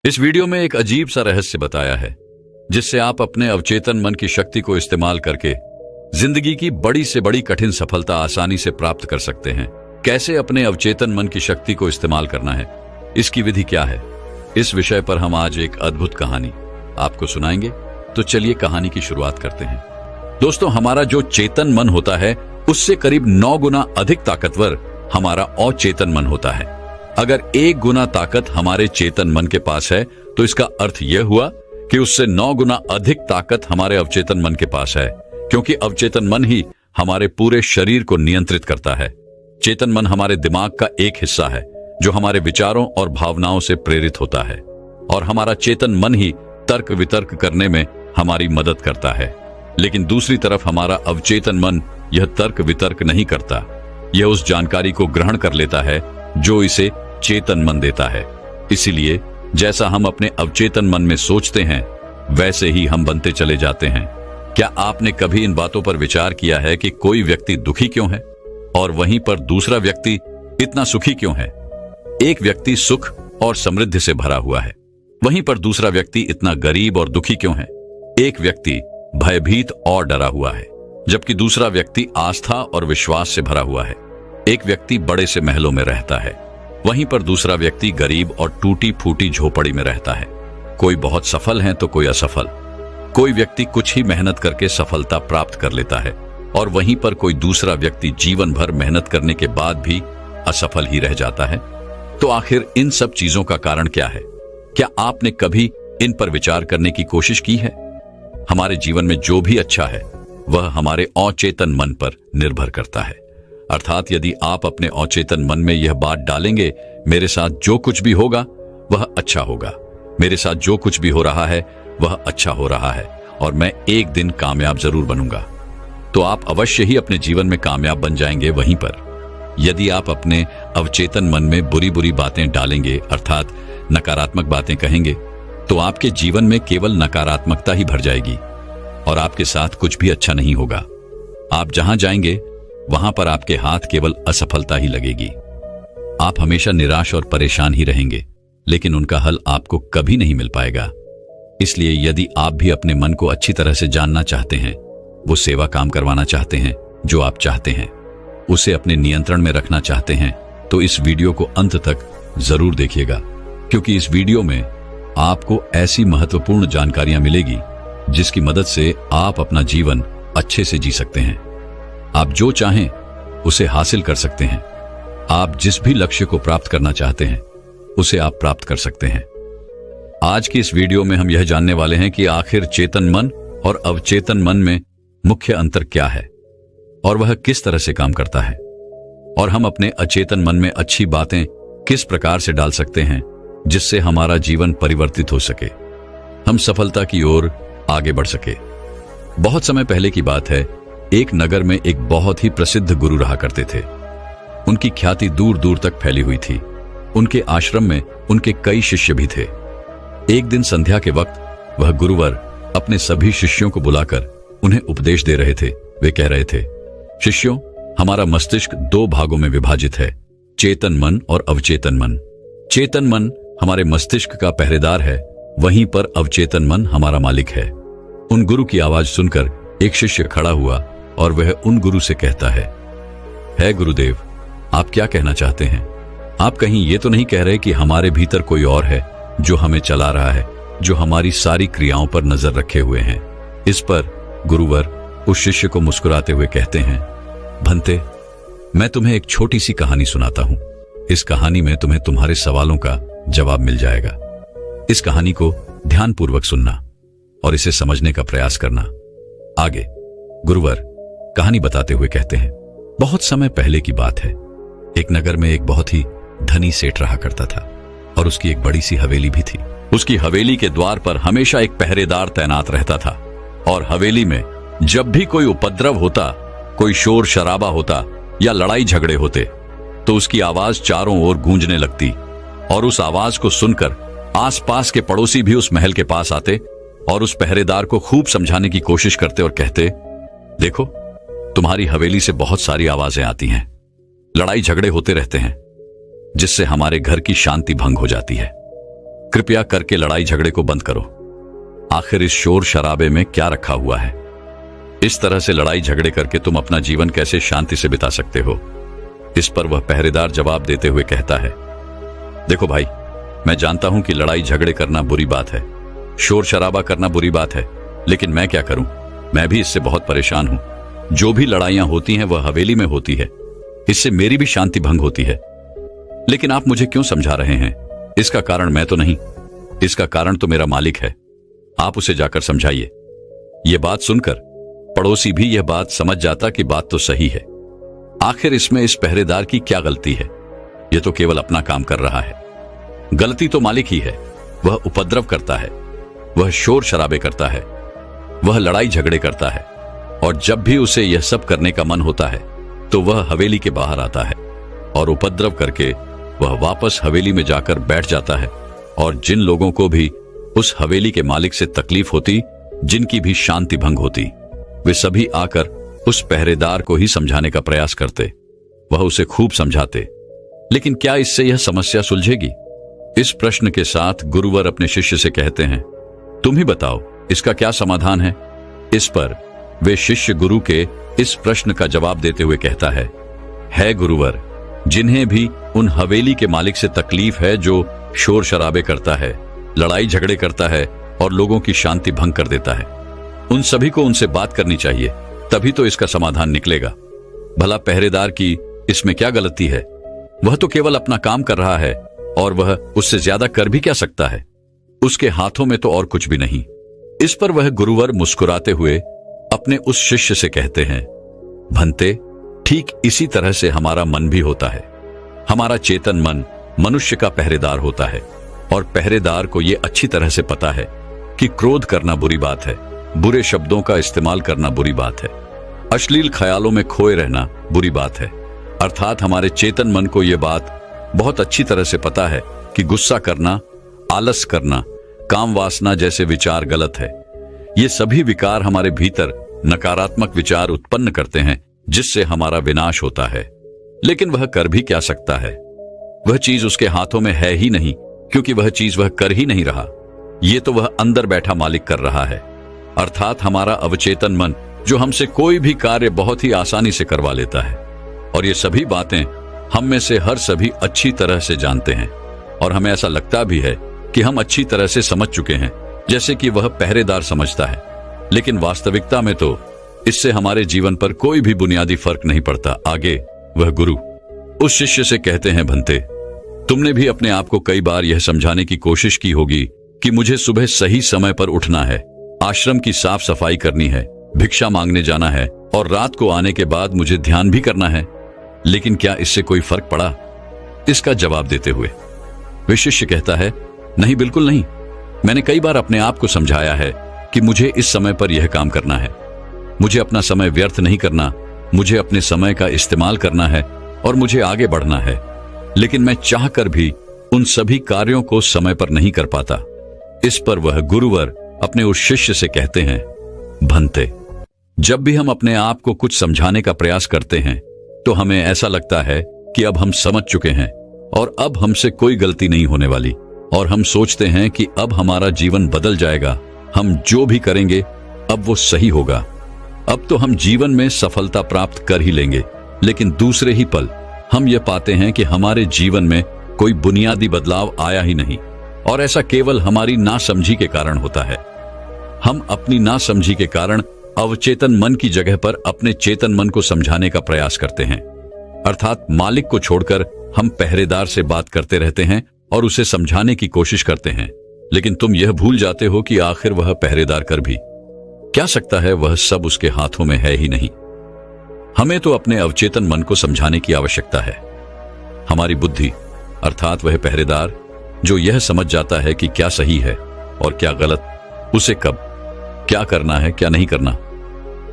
इस वीडियो में एक अजीब सा रहस्य बताया है जिससे आप अपने अवचेतन मन की शक्ति को इस्तेमाल करके जिंदगी की बड़ी से बड़ी कठिन सफलता आसानी से प्राप्त कर सकते हैं। कैसे अपने अवचेतन मन की शक्ति को इस्तेमाल करना है, इसकी विधि क्या है, इस विषय पर हम आज एक अद्भुत कहानी आपको सुनाएंगे। तो चलिए कहानी की शुरुआत करते हैं। दोस्तों, हमारा जो चेतन मन होता है उससे करीब 9 गुना अधिक ताकतवर हमारा अचेतन मन होता है। अगर 1 गुना ताकत हमारे चेतन मन के पास है तो इसका अर्थ यह हुआ कि उससे 9 गुना अधिक ताकत हमारे अवचेतन मन के पास है, क्योंकि अवचेतन मन ही हमारे पूरे शरीर को नियंत्रित करता है। चेतन मन हमारे दिमाग का एक हिस्सा है जो हमारे विचारों और भावनाओं से प्रेरित होता है, और हमारा चेतन मन ही तर्क वितर्क करने में हमारी मदद करता है। लेकिन दूसरी तरफ हमारा अवचेतन मन यह तर्क वितर्क नहीं करता, यह उस जानकारी को ग्रहण कर लेता है जो इसे चेतन मन देता है। इसीलिए जैसा हम अपने अवचेतन मन में सोचते हैं वैसे ही हम बनते चले जाते हैं। क्या आपने कभी इन बातों पर विचार किया है कि कोई व्यक्ति दुखी क्यों है और वहीं पर दूसरा व्यक्ति इतना सुखी क्यों है? एक व्यक्ति सुख और समृद्धि से भरा हुआ है, वहीं पर दूसरा व्यक्ति इतना गरीब और दुखी क्यों है? एक व्यक्ति भयभीत और डरा हुआ है, जबकि दूसरा व्यक्ति आस्था और विश्वास से भरा हुआ है। एक व्यक्ति बड़े से महलों में रहता है, वहीं पर दूसरा व्यक्ति गरीब और टूटी फूटी झोपड़ी में रहता है। कोई बहुत सफल है तो कोई असफल। कोई व्यक्ति कुछ ही मेहनत करके सफलता प्राप्त कर लेता है और वहीं पर कोई दूसरा व्यक्ति जीवन भर मेहनत करने के बाद भी असफल ही रह जाता है। तो आखिर इन सब चीजों का कारण क्या है? क्या आपने कभी इन पर विचार करने की कोशिश की है? हमारे जीवन में जो भी अच्छा है वह हमारे अचेतन मन पर निर्भर करता है। अर्थात यदि आप अपने अचेतन मन में यह बात डालेंगे, मेरे साथ जो कुछ भी होगा वह अच्छा होगा, मेरे साथ जो कुछ भी हो रहा है वह अच्छा हो रहा है, और मैं एक दिन कामयाब जरूर बनूंगा, तो आप अवश्य ही अपने जीवन में कामयाब बन जाएंगे। वहीं पर यदि आप अपने अवचेतन मन में बुरी बुरी बातें डालेंगे, अर्थात नकारात्मक बातें कहेंगे, तो आपके जीवन में केवल नकारात्मकता ही भर जाएगी और आपके साथ कुछ भी अच्छा नहीं होगा। आप जहां जाएंगे वहां पर आपके हाथ केवल असफलता ही लगेगी। आप हमेशा निराश और परेशान ही रहेंगे, लेकिन उनका हल आपको कभी नहीं मिल पाएगा। इसलिए यदि आप भी अपने मन को अच्छी तरह से जानना चाहते हैं, वो सेवा काम करवाना चाहते हैं जो आप चाहते हैं, उसे अपने नियंत्रण में रखना चाहते हैं, तो इस वीडियो को अंत तक जरूर देखिएगा, क्योंकि इस वीडियो में आपको ऐसी महत्वपूर्ण जानकारियां मिलेगी जिसकी मदद से आप अपना जीवन अच्छे से जी सकते हैं। आप जो चाहें उसे हासिल कर सकते हैं। आप जिस भी लक्ष्य को प्राप्त करना चाहते हैं उसे आप प्राप्त कर सकते हैं। आज की इस वीडियो में हम यह जानने वाले हैं कि आखिर चेतन मन और अवचेतन मन में मुख्य अंतर क्या है और वह किस तरह से काम करता है, और हम अपने अचेतन मन में अच्छी बातें किस प्रकार से डाल सकते हैं जिससे हमारा जीवन परिवर्तित हो सके, हम सफलता की ओर आगे बढ़ सके। बहुत समय पहले की बात है, एक नगर में एक बहुत ही प्रसिद्ध गुरु रहा करते थे। उनकी ख्याति दूर दूर तक फैली हुई थी। उनके आश्रम में उनके कई शिष्य भी थे। एक दिन संध्या के वक्त वह गुरुवर अपने सभी शिष्यों को बुलाकर उन्हें उपदेश दे रहे थे। वे कह रहे थे, शिष्यों, हमारा मस्तिष्क 2 भागों में विभाजित है, चेतन मन और अवचेतन मन। चेतन मन हमारे मस्तिष्क का पहरेदार है, वहीं पर अवचेतन मन हमारा मालिक है। उन गुरु की आवाज सुनकर एक शिष्य खड़ा हुआ और वह उन गुरु से कहता है गुरुदेव, आप क्या कहना चाहते हैं? आप कहीं ये तो नहीं कह रहे कि हमारे भीतर कोई और है जो हमें चला रहा है, जो हमारी सारी क्रियाओं पर नजर रखे हुए हैं? इस पर गुरुवर उस शिष्य को मुस्कुराते हुए कहते हैं, भंते, मैं तुम्हें एक छोटी सी कहानी सुनाता हूं। इस कहानी में तुम्हें तुम्हारे सवालों का जवाब मिल जाएगा। इस कहानी को ध्यानपूर्वक सुनना और इसे समझने का प्रयास करना। आगे गुरुवर कहानी बताते हुए कहते हैं, बहुत समय पहले की बात है। एक नगर में एक बहुत ही धनी सेठ रहा करता था और उसकी एक बड़ी सी हवेली भी थी। उसकी हवेली के द्वार पर हमेशा एक पहरेदार तैनात रहता था, और हवेली में जब भी कोई उपद्रव होता, कोई शोर शराबा होता या लड़ाई झगड़े होते, तो उसकी आवाज चारों ओर गूंजने लगती, और उस आवाज को सुनकर आसपास के पड़ोसी भी उस महल के पास आते और उस पहरेदार को खूब समझाने की कोशिश करते और कहते, देखो, तुम्हारी हवेली से बहुत सारी आवाजें आती हैं, लड़ाई झगड़े होते रहते हैं, जिससे हमारे घर की शांति भंग हो जाती है। कृपया करके लड़ाई झगड़े को बंद करो। आखिर इस शोर शराबे में क्या रखा हुआ है? इस तरह से लड़ाई झगड़े करके तुम अपना जीवन कैसे शांति से बिता सकते हो? इस पर वह पहरेदार जवाब देते हुए कहता है, देखो भाई, मैं जानता हूं कि लड़ाई झगड़े करना बुरी बात है, शोर शराबा करना बुरी बात है, लेकिन मैं क्या करूं? मैं भी इससे बहुत परेशान हूं। जो भी लड़ाइयां होती हैं वह हवेली में होती है, इससे मेरी भी शांति भंग होती है। लेकिन आप मुझे क्यों समझा रहे हैं? इसका कारण मैं तो नहीं, इसका कारण तो मेरा मालिक है। आप उसे जाकर समझाइए। यह बात सुनकर पड़ोसी भी यह बात समझ जाता कि बात तो सही है। आखिर इसमें इस पहरेदार की क्या गलती है? यह तो केवल अपना काम कर रहा है। गलती तो मालिक ही है। वह उपद्रव करता है, वह शोर शराबे करता है, वह लड़ाई झगड़े करता है, और जब भी उसे यह सब करने का मन होता है तो वह हवेली के बाहर आता है और उपद्रव करके वह वापस हवेली में जाकर बैठ जाता है। और जिन लोगों को भी उस हवेली के मालिक से तकलीफ होती, जिनकी भी शांति भंग होती, वे सभी आकर उस पहरेदार को ही समझाने का प्रयास करते। वह उसे खूब समझाते, लेकिन क्या इससे यह समस्या सुलझेगी? इस प्रश्न के साथ गुरुवर अपने शिष्य से कहते हैं, तुम ही बताओ इसका क्या समाधान है? इस पर वे शिष्य गुरु के इस प्रश्न का जवाब देते हुए कहता है गुरुवर, जिन्हें भी उन हवेली के मालिक से तकलीफ है जो शोर शराबे करता है, लड़ाई झगड़े करता है और लोगों की शांति भंग कर देता है, उन सभी को उनसे बात करनी चाहिए, तभी तो इसका समाधान निकलेगा। भला पहरेदार की इसमें क्या गलती है? वह तो केवल अपना काम कर रहा है और वह उससे ज्यादा कर भी क्या सकता है? उसके हाथों में तो और कुछ भी नहीं। इस पर वह गुरुवर मुस्कुराते हुए अपने उस शिष्य से कहते हैं, भंते, ठीक इसी तरह से हमारा मन भी होता है। हमारा चेतन मन मनुष्य का पहरेदार होता है, और पहरेदार को यह अच्छी तरह से पता है कि क्रोध करना बुरी बात है, बुरे शब्दों का इस्तेमाल करना बुरी बात है, अश्लील ख्यालों में खोए रहना बुरी बात है। अर्थात हमारे चेतन मन को यह बात बहुत अच्छी तरह से पता है कि गुस्सा करना, आलस करना, काम वासना जैसे विचार गलत है। ये सभी विकार हमारे भीतर नकारात्मक विचार उत्पन्न करते हैं, जिससे हमारा विनाश होता है। लेकिन वह कर भी क्या सकता है? वह चीज उसके हाथों में है ही नहीं, क्योंकि वह चीज वह कर ही नहीं रहा। ये तो वह अंदर बैठा मालिक कर रहा है, अर्थात हमारा अवचेतन मन, जो हमसे कोई भी कार्य बहुत ही आसानी से करवा लेता है। और ये सभी बातें हम में से हर सभी अच्छी तरह से जानते हैं, और हमें ऐसा लगता भी है कि हम अच्छी तरह से समझ चुके हैं, जैसे कि वह पहरेदार समझता है। लेकिन वास्तविकता में तो इससे हमारे जीवन पर कोई भी बुनियादी फर्क नहीं पड़ता। आगे वह गुरु उस शिष्य से कहते हैं, भंते, तुमने भी अपने आप को कई बार यह समझाने की कोशिश की होगी कि मुझे सुबह सही समय पर उठना है, आश्रम की साफ सफाई करनी है, भिक्षा मांगने जाना है, और रात को आने के बाद मुझे ध्यान भी करना है। लेकिन क्या इससे कोई फर्क पड़ा? इसका जवाब देते हुए वे शिष्य कहता है, नहीं, बिल्कुल नहीं। मैंने कई बार अपने आप को समझाया है कि मुझे इस समय पर यह काम करना है, मुझे अपना समय व्यर्थ नहीं करना, मुझे अपने समय का इस्तेमाल करना है और मुझे आगे बढ़ना है। लेकिन मैं चाहकर भी उन सभी कार्यों को समय पर नहीं कर पाता। इस पर वह गुरुवर अपने उस शिष्य से कहते हैं, भंते, जब भी हम अपने आप को कुछ समझाने का प्रयास करते हैं तो हमें ऐसा लगता है कि अब हम समझ चुके हैं और अब हमसे कोई गलती नहीं होने वाली, और हम सोचते हैं कि अब हमारा जीवन बदल जाएगा, हम जो भी करेंगे अब वो सही होगा, अब तो हम जीवन में सफलता प्राप्त कर ही लेंगे। लेकिन दूसरे ही पल हम ये पाते हैं कि हमारे जीवन में कोई बुनियादी बदलाव आया ही नहीं, और ऐसा केवल हमारी नासमझी के कारण होता है। हम अपनी नासमझी के कारण अवचेतन मन की जगह पर अपने चेतन मन को समझाने का प्रयास करते हैं, अर्थात मालिक को छोड़कर हम पहरेदार से बात करते रहते हैं और उसे समझाने की कोशिश करते हैं। लेकिन तुम यह भूल जाते हो कि आखिर वह पहरेदार कर भी क्या सकता है? वह सब उसके हाथों में है ही नहीं। हमें तो अपने अवचेतन मन को समझाने की आवश्यकता है। हमारी बुद्धि, अर्थात वह पहरेदार जो यह समझ जाता है कि क्या सही है और क्या गलत, उसे कब क्या करना है, क्या नहीं करना।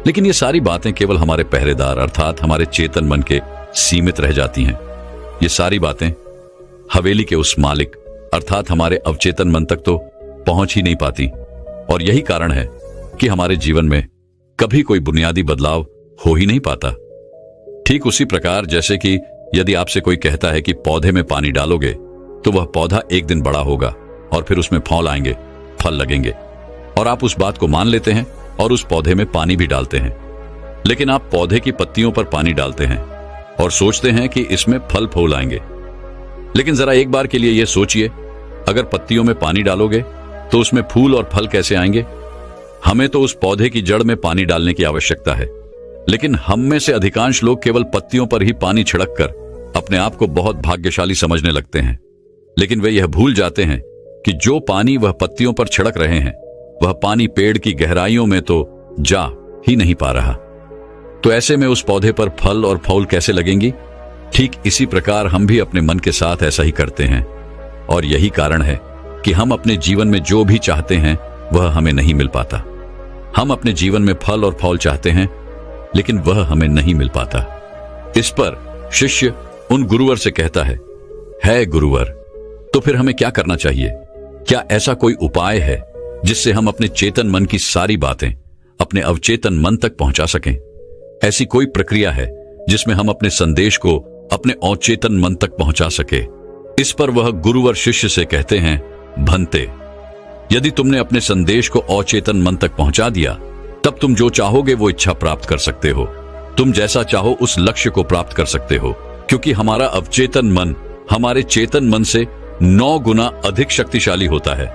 लेकिन ये सारी बातें केवल हमारे पहरेदार अर्थात हमारे चेतन मन के सीमित रह जाती हैं। ये सारी बातें हवेली के उस मालिक अर्थात हमारे अवचेतन मन तक तो पहुंच ही नहीं पाती, और यही कारण है कि हमारे जीवन में कभी कोई बुनियादी बदलाव हो ही नहीं पाता। ठीक उसी प्रकार जैसे कि यदि आपसे कोई कहता है कि पौधे में पानी डालोगे तो वह पौधा एक दिन बड़ा होगा, और फिर उसमें फल आएंगे, फल लगेंगे, और आप उस बात को मान लेते हैं और उस पौधे में पानी भी डालते हैं। लेकिन आप पौधे की पत्तियों पर पानी डालते हैं और सोचते हैं कि इसमें फल फूल आएंगे। लेकिन जरा एक बार के लिए यह सोचिए, अगर पत्तियों में पानी डालोगे तो उसमें फूल और फल कैसे आएंगे? हमें तो उस पौधे की जड़ में पानी डालने की आवश्यकता है, लेकिन हम में से अधिकांश लोग केवल पत्तियों पर ही पानी छिड़क कर अपने आप को बहुत भाग्यशाली समझने लगते हैं। लेकिन वे यह भूल जाते हैं कि जो पानी वह पत्तियों पर छिड़क रहे हैं, वह पानी पेड़ की गहराइयों में तो जा ही नहीं पा रहा। तो ऐसे में उस पौधे पर फल और फूल कैसे लगेंगी? ठीक इसी प्रकार हम भी अपने मन के साथ ऐसा ही करते हैं, और यही कारण है कि हम अपने जीवन में जो भी चाहते हैं वह हमें नहीं मिल पाता। हम अपने जीवन में फल और फूल चाहते हैं, लेकिन वह हमें नहीं मिल पाता। इस पर शिष्य उन गुरुवर से कहता है गुरुवर, तो फिर हमें क्या करना चाहिए? क्या ऐसा कोई उपाय है जिससे हम अपने चेतन मन की सारी बातें अपने अवचेतन मन तक पहुंचा सकें? ऐसी कोई प्रक्रिया है जिसमें हम अपने संदेश को अपने अवचेतन मन तक पहुंचा सके? इस पर वह गुरुवर शिष्य से कहते हैं, भंते, यदि तुमने अपने संदेश को अवचेतन मन तक पहुंचा दिया, तब तुम जो चाहोगे वो इच्छा प्राप्त कर सकते हो। तुम जैसा चाहो उस लक्ष्य को प्राप्त कर सकते हो, क्योंकि हमारा अवचेतन मन हमारे चेतन मन से 9 गुना अधिक शक्तिशाली होता है।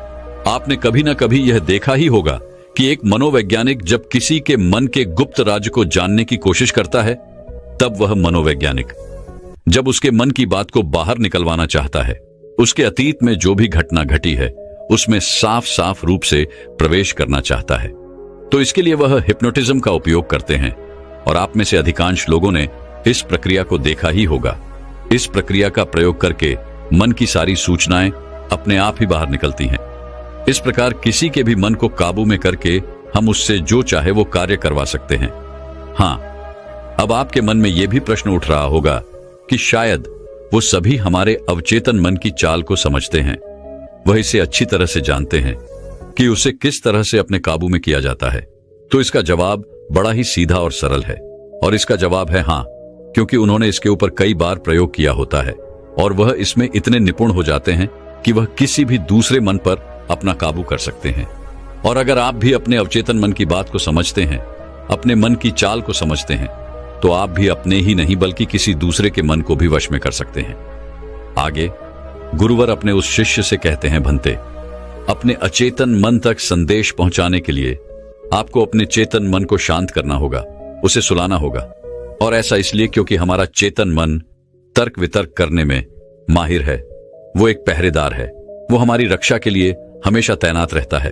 आपने कभी ना कभी यह देखा ही होगा कि एक मनोवैज्ञानिक जब किसी के मन के गुप्त राज को जानने की कोशिश करता है, तब वह मनोवैज्ञानिक जब उसके मन की बात को बाहर निकलवाना चाहता है, उसके अतीत में जो भी घटना घटी है उसमें साफ साफ रूप से प्रवेश करना चाहता है, तो इसके लिए वह हिप्नोटिज्म का उपयोग करते हैं। और आप में से अधिकांश लोगों ने इस प्रक्रिया को देखा ही होगा। इस प्रक्रिया का प्रयोग करके मन की सारी सूचनाएं अपने आप ही बाहर निकलती हैं। इस प्रकार किसी के भी मन को काबू में करके हम उससे जो चाहे वो कार्य करवा सकते हैं। हाँ, अब आपके मन में यह भी प्रश्न उठ रहा होगा कि शायद वो सभी हमारे अवचेतन मन की चाल को समझते हैं, वह इसे अच्छी तरह से जानते हैं कि उसे किस तरह से अपने काबू में किया जाता है। तो इसका जवाब बड़ा ही सीधा और सरल है, और इसका जवाब है हाँ, क्योंकि उन्होंने इसके ऊपर कई बार प्रयोग किया होता है और वह इसमें इतने निपुण हो जाते हैं कि वह किसी भी दूसरे मन पर अपना काबू कर सकते हैं। और अगर आप भी अपने अवचेतन मन की बात को समझते हैं, अपने मन की चाल को समझते हैं, तो आप भी अपने ही नहीं बल्कि किसी दूसरे के मन को भी वश में कर सकते हैं। आगे गुरुवर अपने उस शिष्य से कहते हैं, भंते, अपने अचेतन मन तक संदेश पहुंचाने के लिए आपको अपने चेतन मन को शांत करना होगा, उसे सुलाना होगा। और ऐसा इसलिए क्योंकि हमारा चेतन मन तर्क वितर्क करने में माहिर है। वो एक पहरेदार है, वो हमारी रक्षा के लिए हमेशा तैनात रहता है।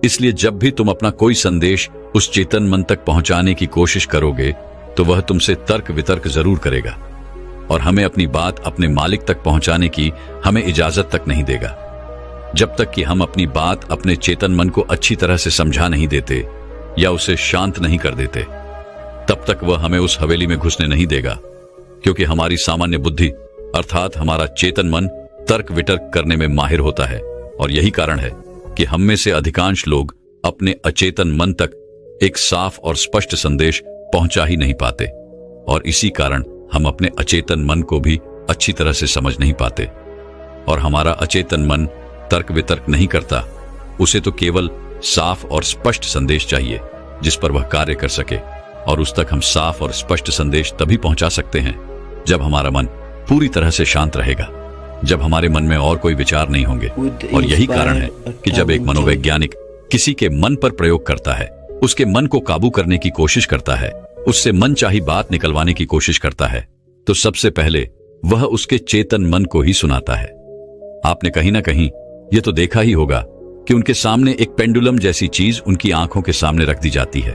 इसलिए जब भी तुम अपना कोई संदेश उस चेतन मन तक पहुंचाने की कोशिश करोगे, तो वह तुमसे तर्क वितर्क जरूर करेगा और हमें अपनी बात अपने मालिक तक पहुंचाने की हमें इजाजत तक नहीं देगा। जब तक कि हम अपनी बात अपने चेतन मन को अच्छी तरह से समझा नहीं देते या उसे शांत नहीं कर देते, तब तक वह हमें उस हवेली में घुसने नहीं देगा, क्योंकि हमारी सामान्य बुद्धि अर्थात हमारा चेतन मन तर्क वितर्क करने में माहिर होता है। और यही कारण है कि हम में से अधिकांश लोग अपने अचेतन मन तक एक साफ और स्पष्ट संदेश पहुंचा ही नहीं पाते, और इसी कारण हम अपने अचेतन मन को भी अच्छी तरह से समझ नहीं पाते। और हमारा अचेतन मन तर्क वितर्क नहीं करता, उसे तो केवल साफ और स्पष्ट संदेश चाहिए जिस पर वह कार्य कर सके। और उस तक हम साफ और स्पष्ट संदेश तभी पहुंचा सकते हैं जब हमारा मन पूरी तरह से शांत रहेगा, जब हमारे मन में और कोई विचार नहीं होंगे। और यही कारण है कि जब एक मनोवैज्ञानिक किसी के मन पर प्रयोग करता है, उसके मन को काबू करने की कोशिश करता है, उससे मनचाही बात निकलवाने की कोशिश करता है, तो सबसे पहले वह उसके चेतन मन को ही सुनाता है। आपने कहीं ना कहीं यह तो देखा ही होगा कि उनके सामने एक पेंडुलम जैसी चीज उनकी आंखों के सामने रख दी जाती है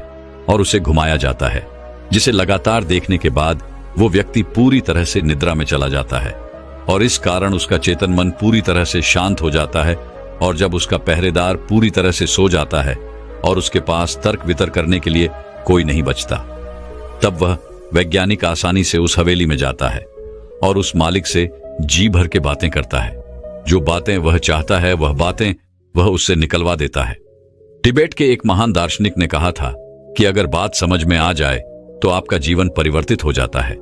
और उसे घुमाया जाता है, जिसे लगातार देखने के बाद वो व्यक्ति पूरी तरह से निद्रा में चला जाता है। और इस कारण उसका चेतन मन पूरी तरह से शांत हो जाता है। और जब उसका पहरेदार पूरी तरह से सो जाता है और उसके पास तर्क वितर्क करने के लिए कोई नहीं बचता, तब वह वैज्ञानिक आसानी से उस हवेली में जाता है और उस मालिक से जी भर के बातें करता है। जो बातें वह चाहता है वह बातें वह उससे निकलवा देता है। तिबेट के एक महान दार्शनिक ने कहा था कि अगर बात समझ में आ जाए तो आपका जीवन परिवर्तित हो जाता है।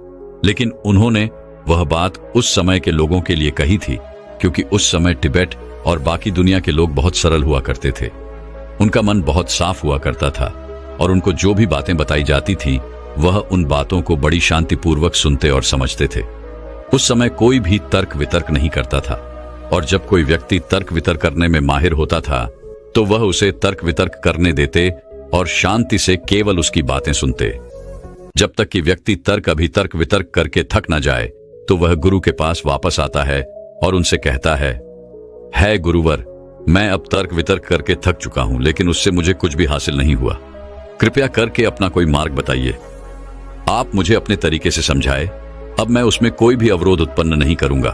लेकिन उन्होंने वह बात उस समय के लोगों के लिए कही थी क्योंकि उस समय तिब्बत और बाकी दुनिया के लोग बहुत सरल हुआ करते थे। उनका मन बहुत साफ हुआ करता था और उनको जो भी बातें बताई जाती थी वह उन बातों को बड़ी शांतिपूर्वक सुनते और समझते थे। उस समय कोई भी तर्क वितर्क नहीं करता था, और जब कोई व्यक्ति तर्क वितर्क करने में माहिर होता था तो वह उसे तर्क वितर्क करने देते और शांति से केवल उसकी बातें सुनते। जब तक कि व्यक्ति तर्क अभितर्क वितर्क करके थक न जाए तो वह गुरु के पास वापस आता है और उनसे कहता है गुरुवर, मैं अब तर्क वितर्क करके थक चुका हूं, लेकिन उससे मुझे कुछ भी हासिल नहीं हुआ। कृपया करके अपना कोई मार्ग बताइए। आप मुझे अपने तरीके से समझाए, अब मैं उसमें कोई भी अवरोध उत्पन्न नहीं करूंगा।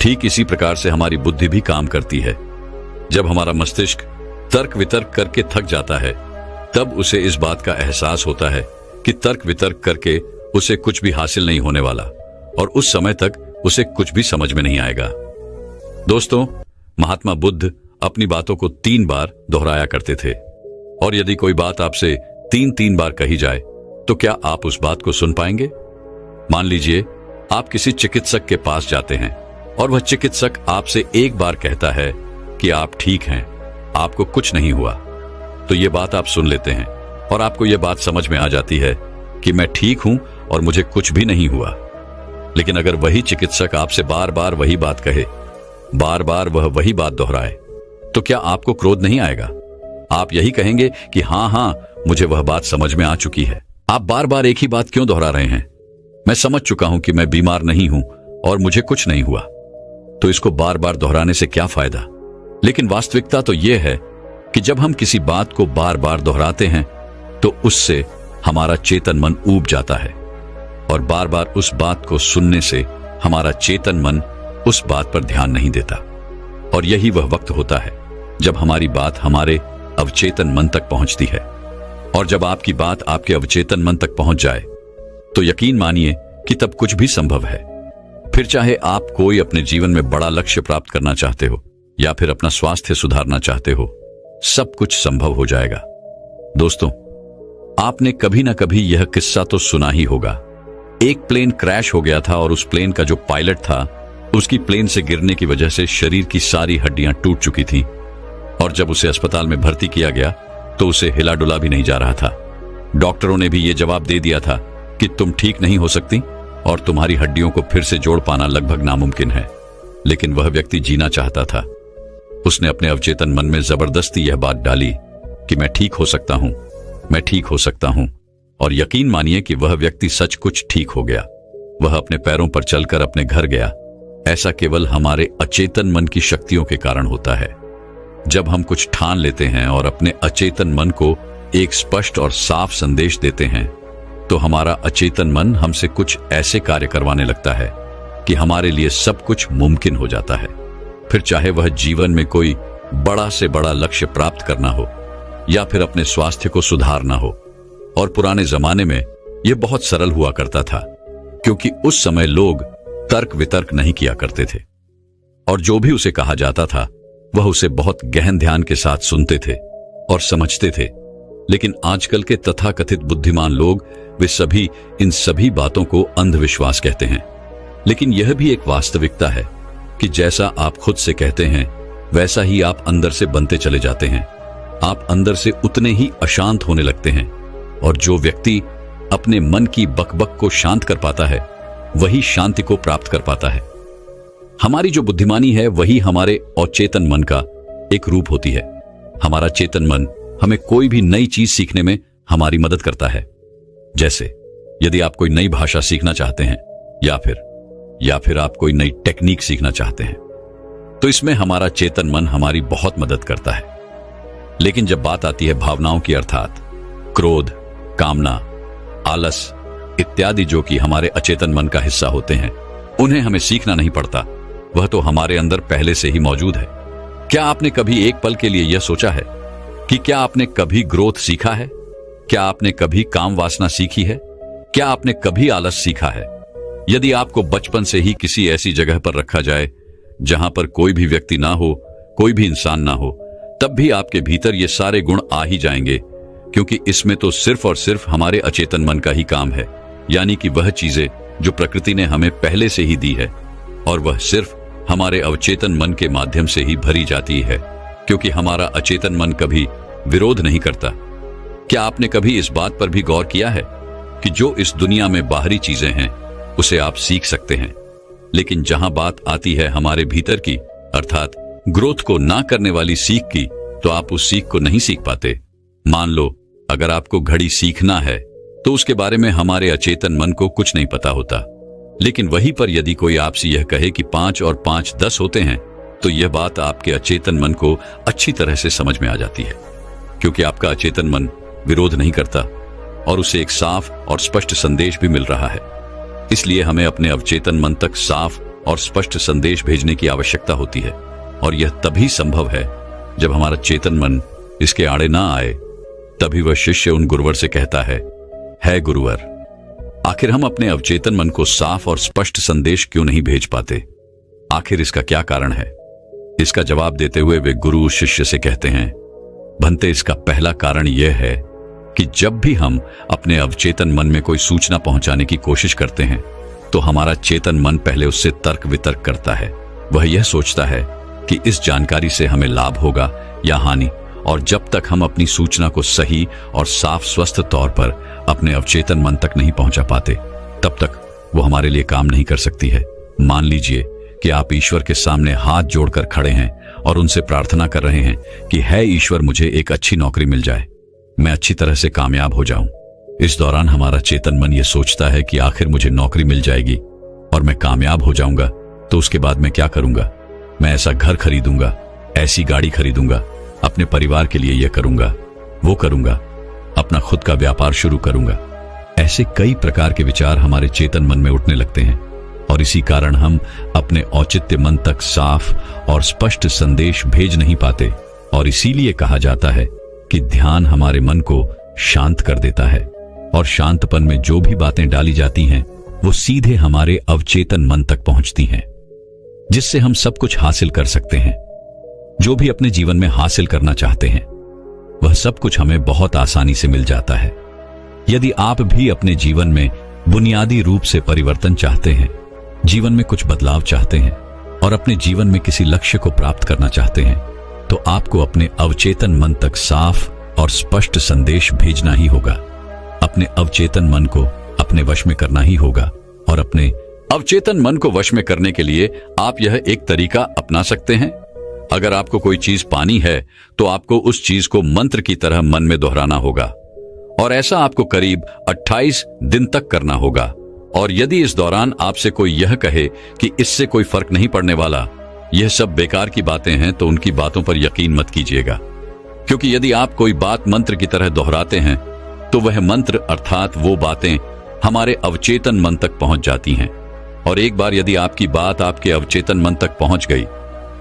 ठीक इसी प्रकार से हमारी बुद्धि भी काम करती है। जब हमारा मस्तिष्क तर्क वितर्क करके थक जाता है तब उसे इस बात का एहसास होता है कि तर्क वितर्क करके उसे कुछ भी हासिल नहीं होने वाला, और उस समय तक उसे कुछ भी समझ में नहीं आएगा। दोस्तों, महात्मा बुद्ध अपनी बातों को 3 बार दोहराया करते थे, और यदि कोई बात आपसे 3 बार कही जाए तो क्या आप उस बात को सुन पाएंगे? मान लीजिए आप किसी चिकित्सक के पास जाते हैं और वह चिकित्सक आपसे 1 बार कहता है कि आप ठीक हैं, आपको कुछ नहीं हुआ, तो ये बात आप सुन लेते हैं और आपको यह बात समझ में आ जाती है कि मैं ठीक हूं और मुझे कुछ भी नहीं हुआ। लेकिन अगर वही चिकित्सक आपसे बार बार वही बात कहे, बार बार वह वही बात दोहराए, तो क्या आपको क्रोध नहीं आएगा? आप यही कहेंगे कि हाँ, मुझे वह बात समझ में आ चुकी है। आप बार बार एक ही बात क्यों दोहरा रहे हैं? मैं समझ चुका हूं कि मैं बीमार नहीं हूं और मुझे कुछ नहीं हुआ, तो इसको बार बार दोहराने से क्या फायदा? लेकिन वास्तविकता तो यह है कि जब हम किसी बात को बार बार दोहराते हैं तो उससे हमारा चेतन मन ऊब जाता है, और बार बार उस बात को सुनने से हमारा चेतन मन उस बात पर ध्यान नहीं देता। और यही वह वक्त होता है जब हमारी बात हमारे अवचेतन मन तक पहुंचती है। और जब आपकी बात आपके अवचेतन मन तक पहुंच जाए तो यकीन मानिए कि तब कुछ भी संभव है। फिर चाहे आप कोई अपने जीवन में बड़ा लक्ष्य प्राप्त करना चाहते हो या फिर अपना स्वास्थ्य सुधारना चाहते हो, सब कुछ संभव हो जाएगा। दोस्तों, आपने कभी ना कभी यह किस्सा तो सुना ही होगा। एक प्लेन क्रैश हो गया था और उस प्लेन का जो पायलट था उसकी प्लेन से गिरने की वजह से शरीर की सारी हड्डियां टूट चुकी थीं, और जब उसे अस्पताल में भर्ती किया गया तो उसे हिला डुला भी नहीं जा रहा था। डॉक्टरों ने भी यह जवाब दे दिया था कि तुम ठीक नहीं हो सकती और तुम्हारी हड्डियों को फिर से जोड़ पाना लगभग नामुमकिन है। लेकिन वह व्यक्ति जीना चाहता था। उसने अपने अवचेतन मन में जबरदस्ती यह बात डाली कि मैं ठीक हो सकता हूं, मैं ठीक हो सकता हूं, और यकीन मानिए कि वह व्यक्ति सच कुछ ठीक हो गया। वह अपने पैरों पर चलकर अपने घर गया। ऐसा केवल हमारे अचेतन मन की शक्तियों के कारण होता है। जब हम कुछ ठान लेते हैं और अपने अचेतन मन को एक स्पष्ट और साफ संदेश देते हैं तो हमारा अचेतन मन हमसे कुछ ऐसे कार्य करवाने लगता है कि हमारे लिए सब कुछ मुमकिन हो जाता है। फिर चाहे वह जीवन में कोई बड़ा से बड़ा लक्ष्य प्राप्त करना हो या फिर अपने स्वास्थ्य को सुधारना हो। और पुराने जमाने में यह बहुत सरल हुआ करता था, क्योंकि उस समय लोग तर्क वितर्क नहीं किया करते थे, और जो भी उसे कहा जाता था वह उसे बहुत गहन ध्यान के साथ सुनते थे और समझते थे। लेकिन आजकल के तथाकथित बुद्धिमान लोग वे सभी इन सभी बातों को अंधविश्वास कहते हैं। लेकिन यह भी एक वास्तविकता है कि जैसा आप खुद से कहते हैं वैसा ही आप अंदर से बनते चले जाते हैं। आप अंदर से उतने ही अशांत होने लगते हैं, और जो व्यक्ति अपने मन की बकबक को शांत कर पाता है वही शांति को प्राप्त कर पाता है। हमारी जो बुद्धिमानी है वही हमारे अचेतन मन का एक रूप होती है। हमारा चेतन मन हमें कोई भी नई चीज सीखने में हमारी मदद करता है। जैसे यदि आप कोई नई भाषा सीखना चाहते हैं या फिर आप कोई नई टेक्निक सीखना चाहते हैं तो इसमें हमारा चेतन मन हमारी बहुत मदद करता है। लेकिन जब बात आती है भावनाओं की, अर्थात क्रोध, कामना, आलस इत्यादि, जो कि हमारे अचेतन मन का हिस्सा होते हैं, उन्हें हमें सीखना नहीं पड़ता, वह तो हमारे अंदर पहले से ही मौजूद है। क्या आपने कभी एक पल के लिए यह सोचा है कि क्या आपने कभी क्रोध सीखा है? क्या आपने कभी काम वासना सीखी है? क्या आपने कभी आलस सीखा है? यदि आपको बचपन से ही किसी ऐसी जगह पर रखा जाए जहां पर कोई भी व्यक्ति ना हो, कोई भी इंसान ना हो, तब भी आपके भीतर ये सारे गुण आ ही जाएंगे, क्योंकि इसमें तो सिर्फ और सिर्फ हमारे अचेतन मन का ही काम है। यानी कि वह चीजें जो प्रकृति ने हमें पहले से ही दी है, और वह सिर्फ हमारे अवचेतन मन के माध्यम से ही भरी जाती है, क्योंकि हमारा अचेतन मन कभी विरोध नहीं करता। क्या आपने कभी इस बात पर भी गौर किया है कि जो इस दुनिया में बाहरी चीजें हैं उसे आप सीख सकते हैं, लेकिन जहां बात आती है हमारे भीतर की, अर्थात ग्रोथ को ना करने वाली सीख की, तो आप उस सीख को नहीं सीख पाते। मान लो अगर आपको घड़ी सीखना है तो उसके बारे में हमारे अचेतन मन को कुछ नहीं पता होता, लेकिन वहीं पर यदि कोई आपसे यह कहे कि 5 और 5 10 होते हैं, तो यह बात आपके अचेतन मन को अच्छी तरह से समझ में आ जाती है, क्योंकि आपका अचेतन मन विरोध नहीं करता और उसे एक साफ और स्पष्ट संदेश भी मिल रहा है। इसलिए हमें अपने अवचेतन मन तक साफ और स्पष्ट संदेश भेजने की आवश्यकता होती है, और यह तभी संभव है जब हमारा चेतन मन इसके आड़े ना आए। तभी वह शिष्य उन गुरुवर से कहता है गुरुवर, आखिर हम अपने अवचेतन मन को साफ और स्पष्ट संदेश क्यों नहीं भेज पाते? आखिर इसका क्या कारण है? इसका जवाब देते हुए वे गुरु शिष्य से कहते हैं, भंते, इसका पहला कारण यह है कि जब भी हम अपने अवचेतन मन में कोई सूचना पहुंचाने की कोशिश करते हैं तो हमारा चेतन मन पहले उससे तर्क वितर्क करता है। वह यह सोचता है कि इस जानकारी से हमें लाभ होगा या हानि, और जब तक हम अपनी सूचना को सही और साफ स्वस्थ तौर पर अपने अवचेतन मन तक नहीं पहुंचा पाते, तब तक वो हमारे लिए काम नहीं कर सकती है। मान लीजिए कि आप ईश्वर के सामने हाथ जोड़कर खड़े हैं और उनसे प्रार्थना कर रहे हैं कि है ईश्वर, मुझे एक अच्छी नौकरी मिल जाए, मैं अच्छी तरह से कामयाब हो जाऊं। इस दौरान हमारा चेतन मन यह सोचता है कि आखिर मुझे नौकरी मिल जाएगी और मैं कामयाब हो जाऊंगा, तो उसके बाद मैं क्या करूंगा? मैं ऐसा घर खरीदूंगा, ऐसी गाड़ी खरीदूंगा, अपने परिवार के लिए यह करूंगा, वो करूंगा, अपना खुद का व्यापार शुरू करूंगा। ऐसे कई प्रकार के विचार हमारे चेतन मन में उठने लगते हैं, और इसी कारण हम अपने औचित्य मन तक साफ और स्पष्ट संदेश भेज नहीं पाते। और इसीलिए कहा जाता है कि ध्यान हमारे मन को शांत कर देता है, और शांतपन में जो भी बातें डाली जाती हैं वो सीधे हमारे अवचेतन मन तक पहुंचती हैं, जिससे हम सब कुछ हासिल कर सकते हैं। जो भी अपने जीवन में हासिल करना चाहते हैं वह सब कुछ हमें बहुत आसानी से मिल जाता है। यदि आप भी अपने जीवन में बुनियादी रूप से परिवर्तन चाहते हैं, जीवन में कुछ बदलाव चाहते हैं और अपने जीवन में किसी लक्ष्य को प्राप्त करना चाहते हैं, तो आपको अपने अवचेतन मन तक साफ और स्पष्ट संदेश भेजना ही होगा। अपने अवचेतन मन को अपने वश में करना ही होगा, और अपने अवचेतन मन को वश में करने के लिए आप यह एक तरीका अपना सकते हैं। अगर आपको कोई चीज पानी है तो आपको उस चीज को मंत्र की तरह मन में दोहराना होगा, और ऐसा आपको करीब 28 दिन तक करना होगा। और यदि इस दौरान आपसे कोई यह कहे कि इससे कोई फर्क नहीं पड़ने वाला, यह सब बेकार की बातें हैं, तो उनकी बातों पर यकीन मत कीजिएगा, क्योंकि यदि आप कोई बात मंत्र की तरह दोहराते हैं तो वह मंत्र अर्थात वो बातें हमारे अवचेतन मन तक पहुंच जाती हैं। और एक बार यदि आपकी बात आपके अवचेतन मन तक पहुंच गई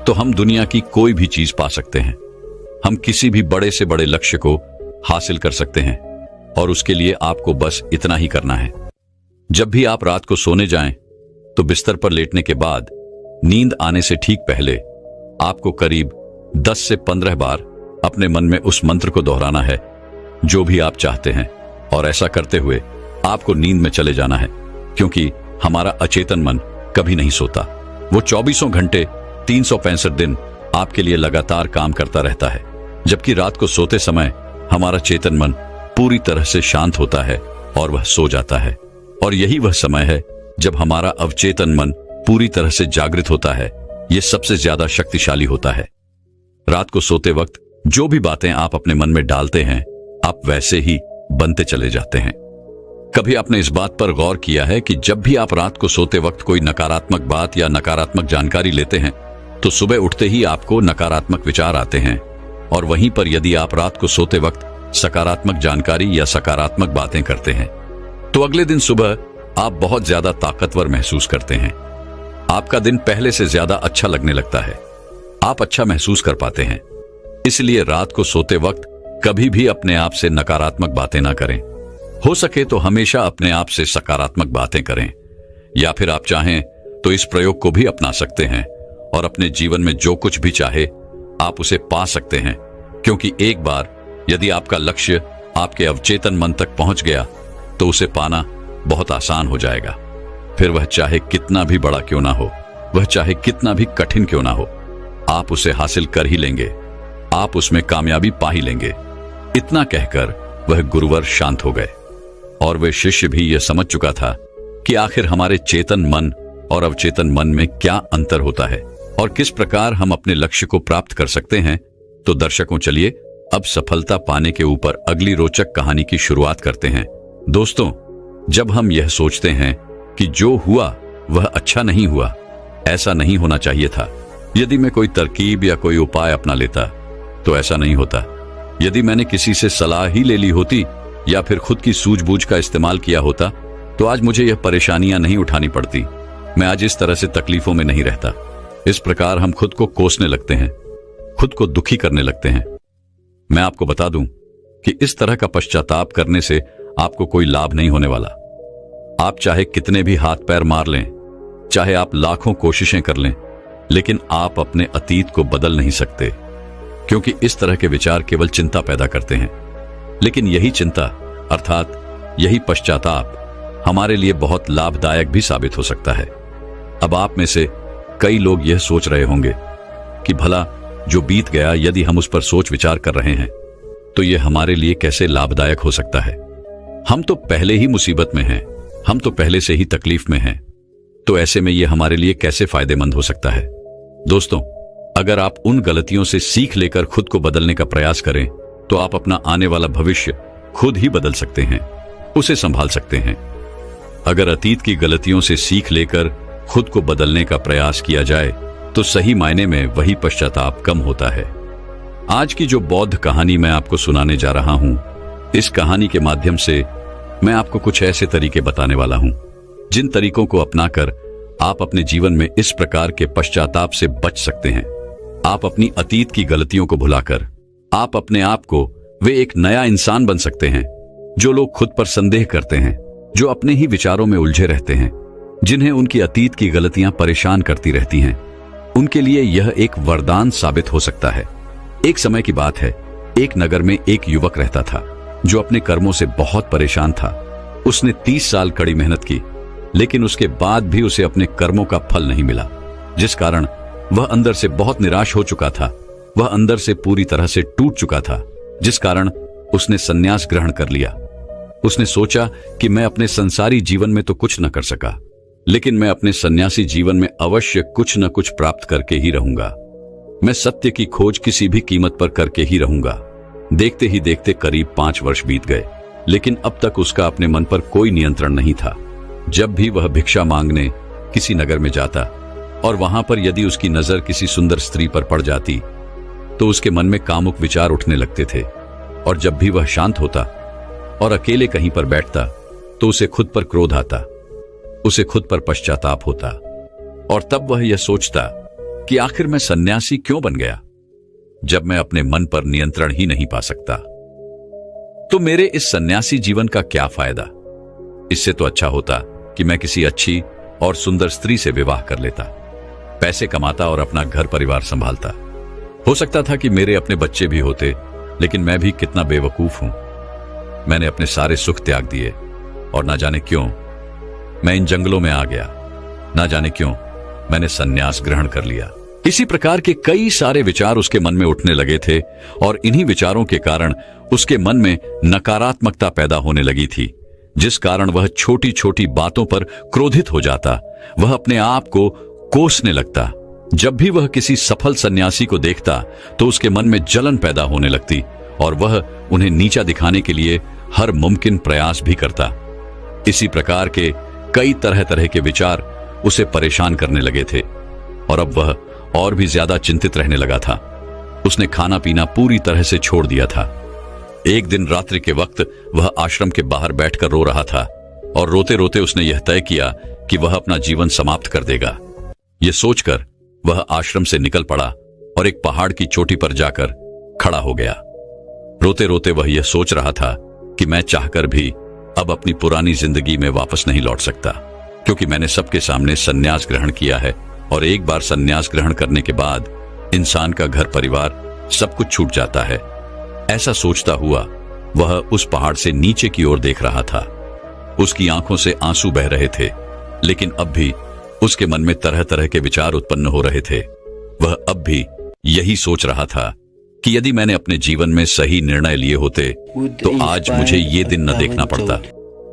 तो हम दुनिया की कोई भी चीज पा सकते हैं। हम किसी भी बड़े से बड़े लक्ष्य को हासिल कर सकते हैं, और उसके लिए आपको बस इतना ही करना है। जब भी आप रात को सोने जाएं तो बिस्तर पर लेटने के बाद नींद आने से ठीक पहले आपको करीब 10 से 15 बार अपने मन में उस मंत्र को दोहराना है जो भी आप चाहते हैं, और ऐसा करते हुए आपको नींद में चले जाना है, क्योंकि हमारा अचेतन मन कभी नहीं सोता। वो 24 घंटे 365 दिन आपके लिए लगातार काम करता रहता है, जबकि रात को सोते समय हमारा चेतन मन पूरी तरह से शांत होता है और वह सो जाता है। और यही वह समय है जब हमारा अवचेतन मन पूरी तरह से जागृत होता है। यह सबसे ज्यादा शक्तिशाली होता है। रात को सोते वक्त जो भी बातें आप अपने मन में डालते हैं, आप वैसे ही बनते चले जाते हैं। कभी आपने इस बात पर गौर किया है कि जब भी आप रात को सोते वक्त कोई नकारात्मक बात या नकारात्मक जानकारी लेते हैं तो सुबह उठते ही आपको नकारात्मक विचार आते हैं, और वहीं पर यदि आप रात को सोते वक्त सकारात्मक जानकारी या सकारात्मक बातें करते हैं तो अगले दिन सुबह आप बहुत ज्यादा ताकतवर महसूस करते हैं। आपका दिन पहले से ज्यादा अच्छा लगने लगता है, आप अच्छा महसूस कर पाते हैं। इसलिए रात को सोते वक्त कभी भी अपने आप से नकारात्मक बातें ना करें। हो सके तो हमेशा अपने आप से सकारात्मक बातें करें, या फिर आप चाहें तो इस प्रयोग को भी अपना सकते हैं और अपने जीवन में जो कुछ भी चाहे आप उसे पा सकते हैं, क्योंकि एक बार यदि आपका लक्ष्य आपके अवचेतन मन तक पहुंच गया तो उसे पाना बहुत आसान हो जाएगा, फिर वह चाहे कितना भी बड़ा क्यों ना हो। वह चाहे कितना भी कठिन क्यों ना हो, आप उसे हासिल कर ही लेंगे, आप उसमें कामयाबी पा ही लेंगे। इतना कहकर वह गुरुवर शांत हो गए और वह शिष्य भी यह समझ चुका था कि आखिर हमारे चेतन मन और अवचेतन मन में क्या अंतर होता है और किस प्रकार हम अपने लक्ष्य को प्राप्त कर सकते हैं। तो दर्शकों, चलिए अब सफलता पाने के ऊपर अगली रोचक कहानी की शुरुआत करते हैं। दोस्तों, जब हम यह सोचते हैं कि जो हुआ वह अच्छा नहीं हुआ, ऐसा नहीं होना चाहिए था, यदि मैं कोई तरकीब या कोई उपाय अपना लेता तो ऐसा नहीं होता, यदि मैंने किसी से सलाह ही ले ली होती या फिर खुद की सूझबूझ का इस्तेमाल किया होता तो आज मुझे यह परेशानियां नहीं उठानी पड़ती, मैं आज इस तरह से तकलीफों में नहीं रहता। इस प्रकार हम खुद को कोसने लगते हैं, खुद को दुखी करने लगते हैं। मैं आपको बता दूं कि इस तरह का पश्चाताप करने से आपको कोई लाभ नहीं होने वाला। आप चाहे कितने भी हाथ पैर मार लें, चाहे आप लाखों कोशिशें कर लें, लेकिन आप अपने अतीत को बदल नहीं सकते, क्योंकि इस तरह के विचार केवल चिंता पैदा करते हैं। लेकिन यही चिंता अर्थात यही पश्चाताप हमारे लिए बहुत लाभदायक भी साबित हो सकता है। अब आप में से कई लोग यह सोच रहे होंगे कि भला जो बीत गया, यदि हम उस पर सोच विचार कर रहे हैं तो यह हमारे लिए कैसे लाभदायक हो सकता है। हम तो पहले ही मुसीबत में हैं, हम तो पहले से ही तकलीफ में हैं, तो ऐसे में यह हमारे लिए कैसे फायदेमंद हो सकता है। दोस्तों, अगर आप उन गलतियों से सीख लेकर खुद को बदलने का प्रयास करें तो आप अपना आने वाला भविष्य खुद ही बदल सकते हैं, उसे संभाल सकते हैं। अगर अतीत की गलतियों से सीख लेकर खुद को बदलने का प्रयास किया जाए तो सही मायने में वही पश्चाताप कम होता है। आज की जो बौद्ध कहानी मैं आपको सुनाने जा रहा हूं, इस कहानी के माध्यम से मैं आपको कुछ ऐसे तरीके बताने वाला हूं जिन तरीकों को अपनाकर आप अपने जीवन में इस प्रकार के पश्चाताप से बच सकते हैं। आप अपनी अतीत की गलतियों को भुलाकर आप अपने आप को वे एक नया इंसान बन सकते हैं। जो लोग खुद पर संदेह करते हैं, जो अपने ही विचारों में उलझे रहते हैं, जिन्हें उनकी अतीत की गलतियां परेशान करती रहती हैं, उनके लिए यह एक वरदान साबित हो सकता है। एक समय की बात है, एक नगर में एक युवक रहता था जो अपने कर्मों से बहुत परेशान था। उसने 30 साल कड़ी मेहनत की, लेकिन उसके बाद भी उसे अपने कर्मों का फल नहीं मिला, जिस कारण वह अंदर से बहुत निराश हो चुका था। वह अंदर से पूरी तरह से टूट चुका था, जिस कारण उसने संन्यास ग्रहण कर लिया। उसने सोचा कि मैं अपने संसारी जीवन में तो कुछ न कर सका, लेकिन मैं अपने सन्यासी जीवन में अवश्य कुछ न कुछ प्राप्त करके ही रहूंगा। मैं सत्य की खोज किसी भी कीमत पर करके ही रहूंगा। देखते ही देखते करीब 5 वर्ष बीत गए, लेकिन अब तक उसका अपने मन पर कोई नियंत्रण नहीं था। जब भी वह भिक्षा मांगने किसी नगर में जाता और वहां पर यदि उसकी नजर किसी सुंदर स्त्री पर पड़ जाती तो उसके मन में कामुक विचार उठने लगते थे, और जब भी वह शांत होता और अकेले कहीं पर बैठता तो उसे खुद पर क्रोध आता, उसे खुद पर पश्चाताप होता, और तब वह यह सोचता कि आखिर मैं सन्यासी क्यों बन गया जब मैं अपने मन पर नियंत्रण ही नहीं पा सकता। तो मेरे इस सन्यासी जीवन का क्या फायदा? इससे तो अच्छा होता कि मैं किसी अच्छी और सुंदर स्त्री से विवाह कर लेता, पैसे कमाता और अपना घर परिवार संभालता। हो सकता था कि मेरे अपने बच्चे भी होते, लेकिन मैं भी कितना बेवकूफ हूं। मैंने अपने सारे सुख त्याग दिए और ना जाने क्यों मैं इन जंगलों में आ गया, ना जाने क्यों मैंने सन्यास ग्रहण कर लिया। इसी प्रकार के कई सारे विचार उसके मन में उठने लगे थे, और इन्हीं विचारों के कारण उसके मन में नकारात्मकता पैदा होने लगी थी, जिस कारण वह छोटी छोटी बातों पर क्रोधित हो जाता। वह अपने आप को कोसने लगता। जब भी वह किसी सफल सन्यासी को देखता तो उसके मन में जलन पैदा होने लगती, और वह उन्हें नीचा दिखाने के लिए हर मुमकिन प्रयास भी करता। इसी प्रकार के कई तरह तरह के विचार उसे परेशान करने लगे थे, और अब वह और भी ज्यादा चिंतित रहने लगा था। उसने खाना पीना पूरी तरह से छोड़ दिया था। एक दिन रात्रि के वक्त वह आश्रम के बाहर बैठकर रो रहा था, और रोते रोते उसने यह तय किया कि वह अपना जीवन समाप्त कर देगा। यह सोचकर वह आश्रम से निकल पड़ा और एक पहाड़ की चोटी पर जाकर खड़ा हो गया। रोते रोते वह यह सोच रहा था कि मैं चाहकर भी अब अपनी पुरानी जिंदगी में वापस नहीं लौट सकता, क्योंकि मैंने सबके सामने सन्यास ग्रहण किया है, और एक बार सन्यास ग्रहण करने के बाद इंसान का घर परिवार सब कुछ छूट जाता है। ऐसा सोचता हुआ वह उस पहाड़ से नीचे की ओर देख रहा था। उसकी आंखों से आंसू बह रहे थे, लेकिन अब भी उसके मन में तरह तरह के विचार उत्पन्न हो रहे थे। वह अब भी यही सोच रहा था कि यदि मैंने अपने जीवन में सही निर्णय लिए होते तो आज मुझे ये दिन न देखना पड़ता।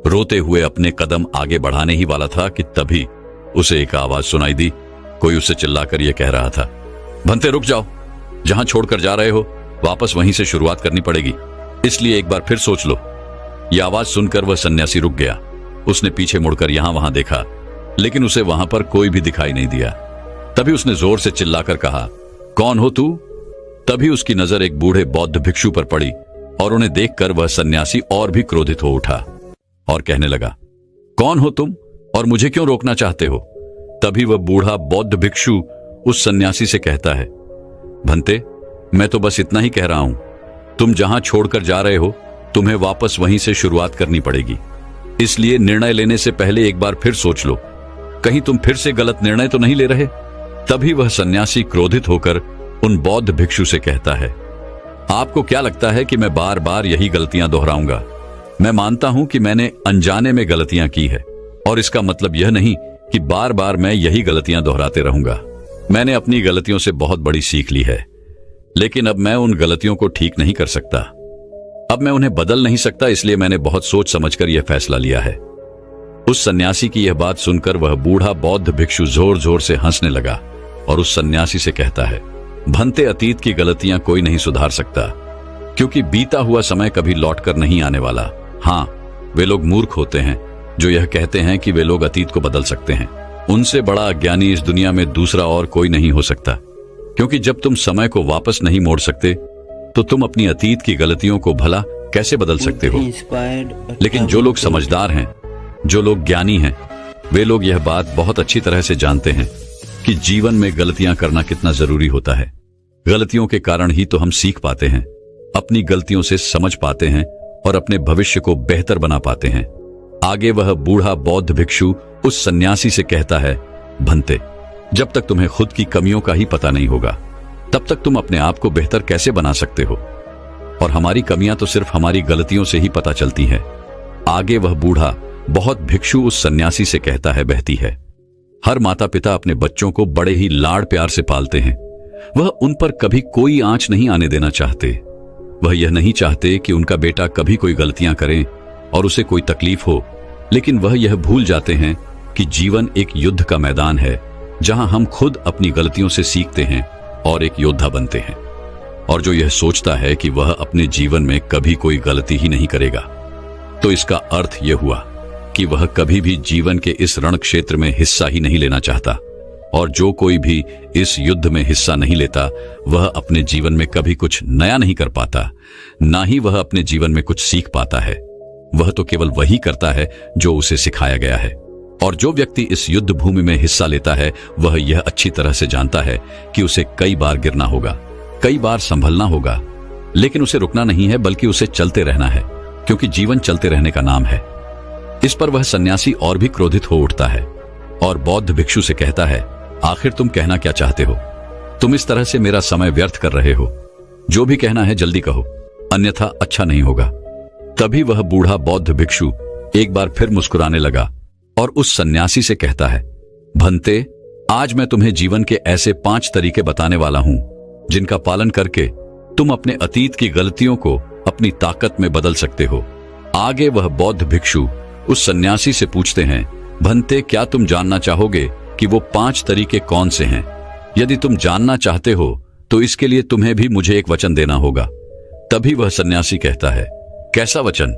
रोते हुए अपने कदम आगे बढ़ाने ही वाला था कि तभी उसे एक आवाज सुनाई दी। कोई उससे चिल्लाकर यह कह रहा था, भंते रुक जाओ, जहां छोड़कर जा रहे हो वापस वहीं से शुरुआत करनी पड़ेगी, इसलिए एक बार फिर सोच लो। यह आवाज सुनकर वह सन्यासी रुक गया। उसने पीछे मुड़कर यहां वहां देखा, लेकिन उसे वहां पर कोई भी दिखाई नहीं दिया। तभी उसने जोर से चिल्लाकर कहा, कौन हो तू? तभी उसकी नजर एक बूढ़े बौद्ध भिक्षु पर पड़ी और उन्हें देखकर वह सन्यासी और भी क्रोधित हो उठा और कहने लगा, कौन हो तुम और मुझे क्यों रोकना चाहते हो? तभी वह बूढ़ा बौद्ध भिक्षु उस सन्यासी से कहता है, भंते, मैं तो बस इतना ही कह रहा हूं, तुम जहां छोड़कर जा रहे हो तुम्हें वापस वहीं से शुरुआत करनी पड़ेगी, इसलिए निर्णय लेने से पहले एक बार फिर सोच लो, कहीं तुम फिर से गलत निर्णय तो नहीं ले रहे। तभी वह सन्यासी क्रोधित होकर उन बौद्ध भिक्षु से कहता है, आपको क्या लगता है कि मैं बार बार यही गलतियां दोहराऊंगा? मैं मानता हूं कि मैंने अनजाने में गलतियां की है और इसका मतलब यह नहीं कि बार बार मैं यही गलतियां दोहराते रहूंगा। मैंने अपनी गलतियों से बहुत बड़ी सीख ली है, लेकिन अब मैं उन गलतियों को ठीक नहीं कर सकता। अब मैं उन्हें बदल नहीं सकता, इसलिए मैंने बहुत सोच समझकर यह फैसला लिया है। उस सन्यासी की यह बात सुनकर वह बूढ़ा बौद्ध भिक्षु जोर जोर से हंसने लगा और उस सन्यासी से कहता है, भंते, अतीत की गलतियां कोई नहीं सुधार सकता, क्योंकि बीता हुआ समय कभी लौटकर नहीं आने वाला। हाँ, वे लोग मूर्ख होते हैं जो यह कहते हैं कि वे लोग अतीत को बदल सकते हैं। उनसे बड़ा अज्ञानी इस दुनिया में दूसरा और कोई नहीं हो सकता, क्योंकि जब तुम समय को वापस नहीं मोड़ सकते तो तुम अपनी अतीत की गलतियों को भला कैसे बदल सकते हो? लेकिन जो लोग समझदार हैं, जो लोग ज्ञानी हैं, वे लोग यह बात बहुत अच्छी तरह से जानते हैं कि जीवन में गलतियां करना कितना जरूरी होता है। गलतियों के कारण ही तो हम सीख पाते हैं, अपनी गलतियों से समझ पाते हैं और अपने भविष्य को बेहतर बना पाते हैं। आगे वह बूढ़ा बौद्ध भिक्षु उस सन्यासी से कहता है, भंते, जब तक तुम्हें खुद की कमियों का ही पता नहीं होगा तब तक तुम अपने आप को बेहतर कैसे बना सकते हो? और हमारी कमियां तो सिर्फ हमारी गलतियों से ही पता चलती हैं। आगे वह बूढ़ा बहुत भिक्षु उस सन्यासी से कहता है, बहती है, हर माता पिता अपने बच्चों को बड़े ही लाड़ प्यार से पालते हैं। वह उन पर कभी कोई आंच नहीं आने देना चाहते। वह यह नहीं चाहते कि उनका बेटा कभी कोई गलतियां करे और उसे कोई तकलीफ हो, लेकिन वह यह भूल जाते हैं कि जीवन एक युद्ध का मैदान है जहां हम खुद अपनी गलतियों से सीखते हैं और एक योद्धा बनते हैं। और जो यह सोचता है कि वह अपने जीवन में कभी कोई गलती ही नहीं करेगा, तो इसका अर्थ यह हुआ कि वह कभी भी जीवन के इस रण क्षेत्र में हिस्सा ही नहीं लेना चाहता। और जो कोई भी इस युद्ध में हिस्सा नहीं लेता, वह अपने जीवन में कभी कुछ नया नहीं कर पाता, ना ही वह अपने जीवन में कुछ सीख पाता है। वह तो केवल वही करता है जो उसे सिखाया गया है। और जो व्यक्ति इस युद्ध भूमि में हिस्सा लेता है, वह यह अच्छी तरह से जानता है कि उसे कई बार गिरना होगा, कई बार संभलना होगा, लेकिन उसे रुकना नहीं है, बल्कि उसे चलते रहना है, क्योंकि जीवन चलते रहने का नाम है। इस पर वह सन्यासी और भी क्रोधित हो उठता है और बौद्ध भिक्षु से कहता है, आखिर तुम कहना क्या चाहते हो? तुम इस तरह से मेरा समय व्यर्थ कर रहे हो। जो भी कहना है जल्दी कहो, अन्यथा अच्छा नहीं होगा। तभी वह बूढ़ा बौद्ध भिक्षु एक बार फिर मुस्कुराने लगा और उस सन्यासी से कहता है, भंते, आज मैं तुम्हें जीवन के ऐसे 5 तरीके बताने वाला हूं जिनका पालन करके तुम अपने अतीत की गलतियों को अपनी ताकत में बदल सकते हो। आगे वह बौद्ध भिक्षु उस सन्यासी से पूछते हैं, भंते, क्या तुम जानना चाहोगे कि वो 5 तरीके कौन से हैं? यदि तुम जानना चाहते हो तो इसके लिए तुम्हें भी मुझे एक वचन देना होगा। तभी वह सन्यासी कहता है, कैसा वचन?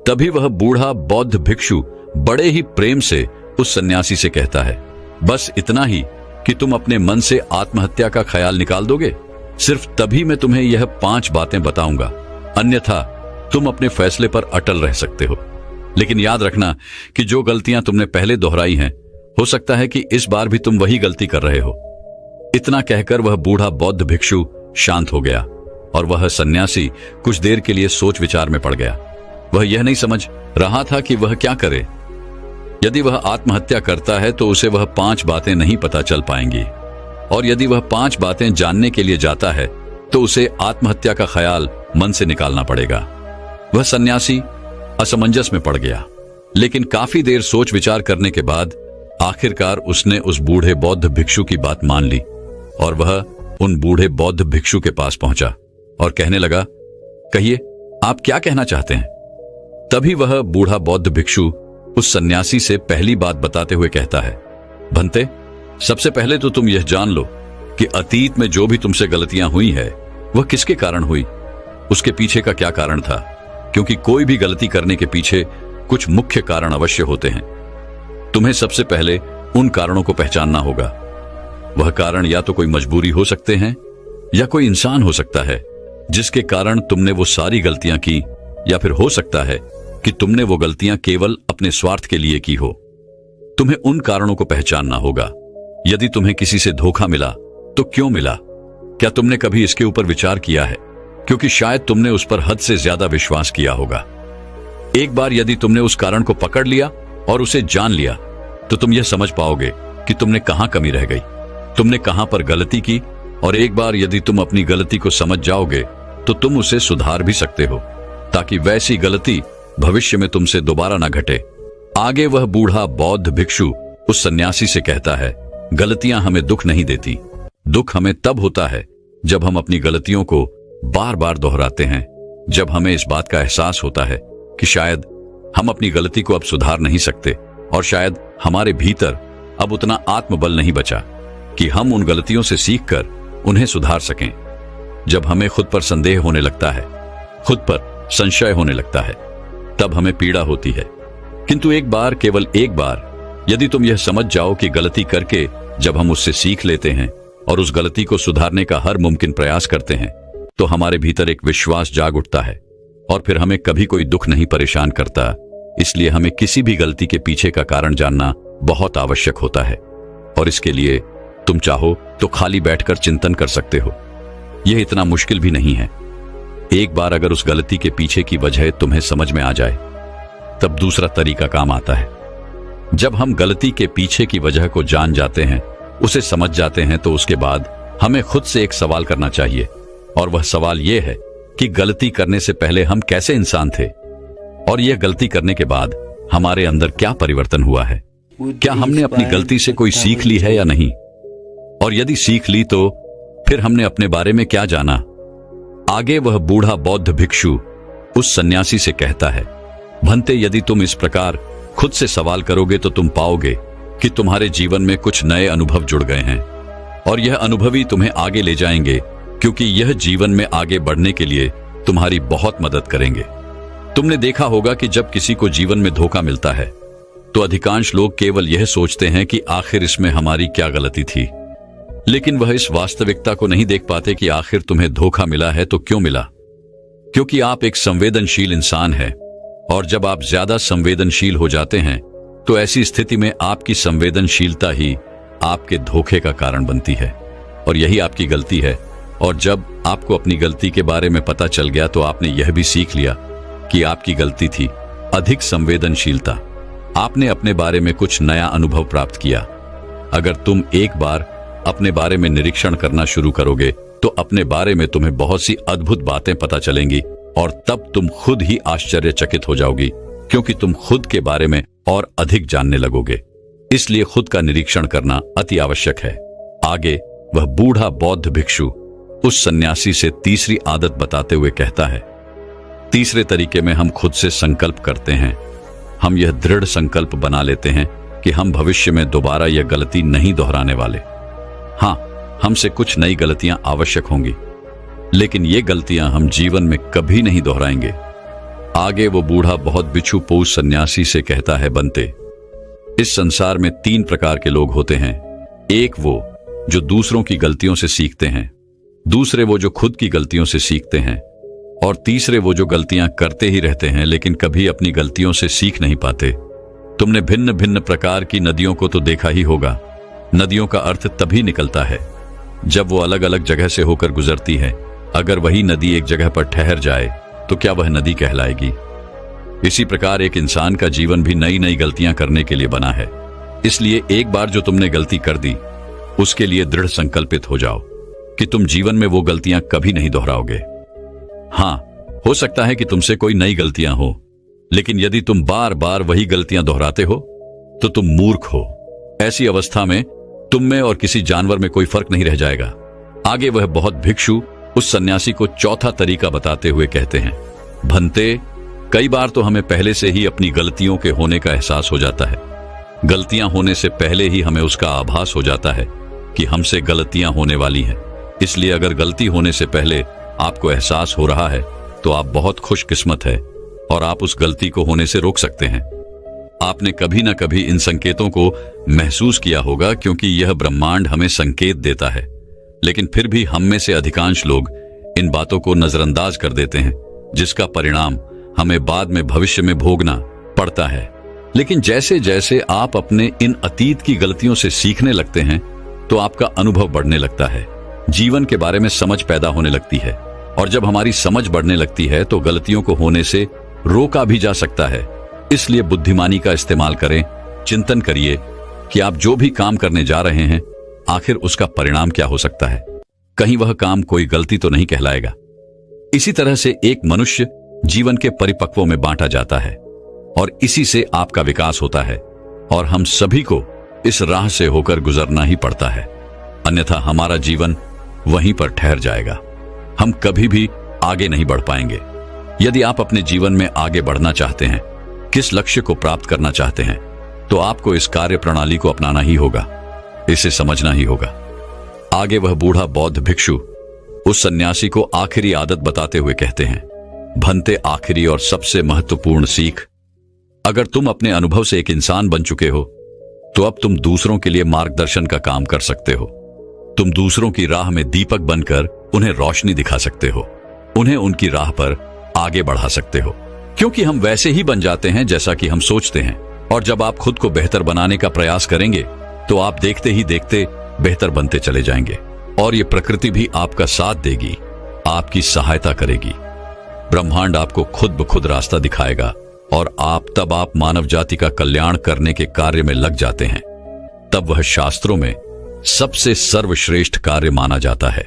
तभी वह बूढ़ा बौद्ध भिक्षु बड़े ही प्रेम से उस सन्यासी से कहता है, बस इतना ही कि तुम अपने मन से आत्महत्या का ख्याल निकाल दोगे। सिर्फ तभी मैं तुम्हें यह 5 बातें बताऊंगा, अन्यथा तुम अपने फैसले पर अटल रह सकते हो। लेकिन याद रखना कि जो गलतियां तुमने पहले दोहराई हैं, हो सकता है कि इस बार भी तुम वही गलती कर रहे हो। इतना कहकर वह बूढ़ा बौद्ध भिक्षु शांत हो गया और वह सन्यासी कुछ देर के लिए सोच विचार में पड़ गया। वह यह नहीं समझ रहा था कि वह क्या करे। यदि वह आत्महत्या करता है तो उसे वह 5 बातें नहीं पता चल पाएंगी, और यदि वह 5 बातें जानने के लिए जाता है तो उसे आत्महत्या का ख्याल मन से निकालना पड़ेगा। वह सन्यासी असमंजस में पड़ गया, लेकिन काफी देर सोच विचार करने के बाद आखिरकार उसने उस बूढ़े बौद्ध भिक्षु की बात मान ली और वह उन बूढ़े बौद्ध भिक्षु के पास पहुंचा और कहने लगा, कहिए आप क्या कहना चाहते हैं। तभी वह बूढ़ा बौद्ध भिक्षु उस सन्यासी से पहली बात बताते हुए कहता है, भंते, सबसे पहले तो तुम यह जान लो कि अतीत में जो भी तुमसे गलतियां हुई है वह किसके कारण हुई, उसके पीछे का क्या कारण था, क्योंकि कोई भी गलती करने के पीछे कुछ मुख्य कारण अवश्य होते हैं। तुम्हें सबसे पहले उन कारणों को पहचानना होगा। वह कारण या तो कोई मजबूरी हो सकते हैं या कोई इंसान हो सकता है जिसके कारण तुमने वो सारी गलतियां की, या फिर हो सकता है कि तुमने वो गलतियां केवल अपने स्वार्थ के लिए की हो। तुम्हें उन कारणों को पहचानना होगा। यदि तुम्हें किसी से धोखा मिला तो क्यों मिला? क्या तुमने कभी इसके ऊपर विचार किया है? क्योंकि शायद तुमने उस पर हद से ज्यादा विश्वास किया होगा। एक बार यदि तुमने उस कारण को पकड़ लिया और उसे जान लिया तो तुम यह समझ पाओगे कि तुमने कहां कमी रह गई, तुमने कहां पर गलती की, और एक बार यदि तुम अपनी गलती को समझ जाओगे तो तुम उसे सुधार भी सकते हो ताकि वैसी गलती भविष्य में तुमसे दोबारा ना घटे। आगे वह बूढ़ा बौद्ध भिक्षु उस सन्यासी से कहता है, गलतियां हमें दुख नहीं देती। दुख हमें तब होता है जब हम अपनी गलतियों को बार बार दोहराते हैं, जब हमें इस बात का एहसास होता है कि शायद हम अपनी गलती को अब सुधार नहीं सकते और शायद हमारे भीतर अब उतना आत्मबल नहीं बचा कि हम उन गलतियों से सीखकर उन्हें सुधार सकें। जब हमें खुद पर संदेह होने लगता है, खुद पर संशय होने लगता है, तब हमें पीड़ा होती है। किंतु एक बार, केवल एक बार यदि तुम यह समझ जाओ कि गलती करके जब हम उससे सीख लेते हैं और उस गलती को सुधारने का हर मुमकिन प्रयास करते हैं तो हमारे भीतर एक विश्वास जाग उठता है और फिर हमें कभी कोई दुख नहीं परेशान करता। इसलिए हमें किसी भी गलती के पीछे का कारण जानना बहुत आवश्यक होता है, और इसके लिए तुम चाहो तो खाली बैठकर चिंतन कर सकते हो। यह इतना मुश्किल भी नहीं है। एक बार अगर उस गलती के पीछे की वजह तुम्हें समझ में आ जाए तब दूसरा तरीका काम आता है। जब हम गलती के पीछे की वजह को जान जाते हैं, उसे समझ जाते हैं, तो उसके बाद हमें खुद से एक सवाल करना चाहिए, और वह सवाल यह है कि गलती करने से पहले हम कैसे इंसान थे, और यह गलती करने के बाद हमारे अंदर क्या परिवर्तन हुआ है। क्या हमने अपनी गलती से कोई सीख ली है या नहीं, और यदि सीख ली तो फिर हमने अपने बारे में क्या जाना। आगे वह बूढ़ा बौद्ध भिक्षु उस सन्यासी से कहता है, भंते, यदि तुम इस प्रकार खुद से सवाल करोगे तो तुम पाओगे कि तुम्हारे जीवन में कुछ नए अनुभव जुड़ गए हैं, और यह अनुभव ही तुम्हें आगे ले जाएंगे, क्योंकि यह जीवन में आगे बढ़ने के लिए तुम्हारी बहुत मदद करेंगे। तुमने देखा होगा कि जब किसी को जीवन में धोखा मिलता है तो अधिकांश लोग केवल यह सोचते हैं कि आखिर इसमें हमारी क्या गलती थी, लेकिन वह इस वास्तविकता को नहीं देख पाते कि आखिर तुम्हें धोखा मिला है तो क्यों मिला। क्योंकि आप एक संवेदनशील इंसान हैं, और जब आप ज्यादा संवेदनशील हो जाते हैं तो ऐसी स्थिति में आपकी संवेदनशीलता ही आपके धोखे का कारण बनती है, और यही आपकी गलती है। और जब आपको अपनी गलती के बारे में पता चल गया तो आपने यह भी सीख लिया कि आपकी गलती थी अधिक संवेदनशीलता। आपने अपने बारे में कुछ नया अनुभव प्राप्त किया। अगर तुम एक बार अपने बारे में निरीक्षण करना शुरू करोगे तो अपने बारे में तुम्हें बहुत सी अद्भुत बातें पता चलेंगी, और तब तुम खुद ही आश्चर्यचकित हो जाओगी, क्योंकि तुम खुद के बारे में और अधिक जानने लगोगे। इसलिए खुद का निरीक्षण करना अति आवश्यक है। आगे वह बूढ़ा बौद्ध भिक्षु उस सन्यासी से तीसरी आदत बताते हुए कहता है, तीसरे तरीके में हम खुद से संकल्प करते हैं। हम यह दृढ़ संकल्प बना लेते हैं कि हम भविष्य में दोबारा यह गलती नहीं दोहराने वाले। हाँ, हमसे कुछ नई गलतियां आवश्यक होंगी, लेकिन ये गलतियां हम जीवन में कभी नहीं दोहराएंगे। आगे वो बूढ़ा बहुत बिच्छू पोष सन्यासी से कहता है, बनते, इस संसार में 3 प्रकार के लोग होते हैं। एक वो जो दूसरों की गलतियों से सीखते हैं, दूसरे वो जो खुद की गलतियों से सीखते हैं, और तीसरे वो जो गलतियां करते ही रहते हैं लेकिन कभी अपनी गलतियों से सीख नहीं पाते। तुमने भिन्न भिन्न प्रकार की नदियों को तो देखा ही होगा। नदियों का अर्थ तभी निकलता है जब वो अलग अलग जगह से होकर गुजरती है। अगर वही नदी एक जगह पर ठहर जाए तो क्या वह नदी कहलाएगी? इसी प्रकार एक इंसान का जीवन भी नई नई गलतियां करने के लिए बना है। इसलिए एक बार जो तुमने गलती कर दी, उसके लिए दृढ़ संकल्पित हो जाओ कि तुम जीवन में वो गलतियां कभी नहीं दोहराओगे। हाँ, हो सकता है कि तुमसे कोई नई गलतियां हो, लेकिन यदि तुम बार बार वही गलतियां दोहराते हो तो तुम मूर्ख हो, ऐसी अवस्था में तुम में और किसी जानवर में कोई फर्क नहीं रह जाएगा। आगे वह बौद्ध भिक्षु उस सन्यासी को चौथा तरीका बताते हुए कहते हैं, भंते, कई बार तो हमें पहले से ही अपनी गलतियों के होने का एहसास हो जाता है। गलतियां होने से पहले ही हमें उसका आभास हो जाता है कि हमसे गलतियां होने वाली हैं। इसलिए अगर गलती होने से पहले आपको एहसास हो रहा है तो आप बहुत खुशकिस्मत है और आप उस गलती को होने से रोक सकते हैं। आपने कभी ना कभी इन संकेतों को महसूस किया होगा, क्योंकि यह ब्रह्मांड हमें संकेत देता है। लेकिन फिर भी हम में से अधिकांश लोग इन बातों को नजरअंदाज कर देते हैं, जिसका परिणाम हमें बाद में भविष्य में भोगना पड़ता है। लेकिन जैसे जैसे आप अपने इन अतीत की गलतियों से सीखने लगते हैं तो आपका अनुभव बढ़ने लगता है, जीवन के बारे में समझ पैदा होने लगती है, और जब हमारी समझ बढ़ने लगती है तो गलतियों को होने से रोका भी जा सकता है। इसलिए बुद्धिमानी का इस्तेमाल करें, चिंतन करिए कि आप जो भी काम करने जा रहे हैं आखिर उसका परिणाम क्या हो सकता है। कहीं वह काम कोई गलती तो नहीं कहलाएगा। इसी तरह से एक मनुष्य जीवन के परिपक्वों में बांटा जाता है और इसी से आपका विकास होता है, और हम सभी को इस राह से होकर गुजरना ही पड़ता है, अन्यथा हमारा जीवन वहीं पर ठहर जाएगा। हम कभी भी आगे नहीं बढ़ पाएंगे। यदि आप अपने जीवन में आगे बढ़ना चाहते हैं, किस लक्ष्य को प्राप्त करना चाहते हैं, तो आपको इस कार्य प्रणाली को अपनाना ही होगा, इसे समझना ही होगा। आगे वह बूढ़ा बौद्ध भिक्षु उस सन्यासी को आखिरी आदत बताते हुए कहते हैं, भंते, आखिरी और सबसे महत्वपूर्ण सीख, अगर तुम अपने अनुभव से एक इंसान बन चुके हो तो अब तुम दूसरों के लिए मार्गदर्शन का काम कर सकते हो। तुम दूसरों की राह में दीपक बनकर उन्हें रोशनी दिखा सकते हो, उन्हें उनकी राह पर आगे बढ़ा सकते हो, क्योंकि हम वैसे ही बन जाते हैं जैसा कि हम सोचते हैं। और जब आप खुद को बेहतर बनाने का प्रयास करेंगे तो आप देखते ही देखते बेहतर बनते चले जाएंगे, और ये प्रकृति भी आपका साथ देगी, आपकी सहायता करेगी। ब्रह्मांड आपको खुद ब खुद रास्ता दिखाएगा और तब आप मानव जाति का कल्याण करने के कार्य में लग जाते हैं। तब वह शास्त्रों में सबसे सर्वश्रेष्ठ कार्य माना जाता है।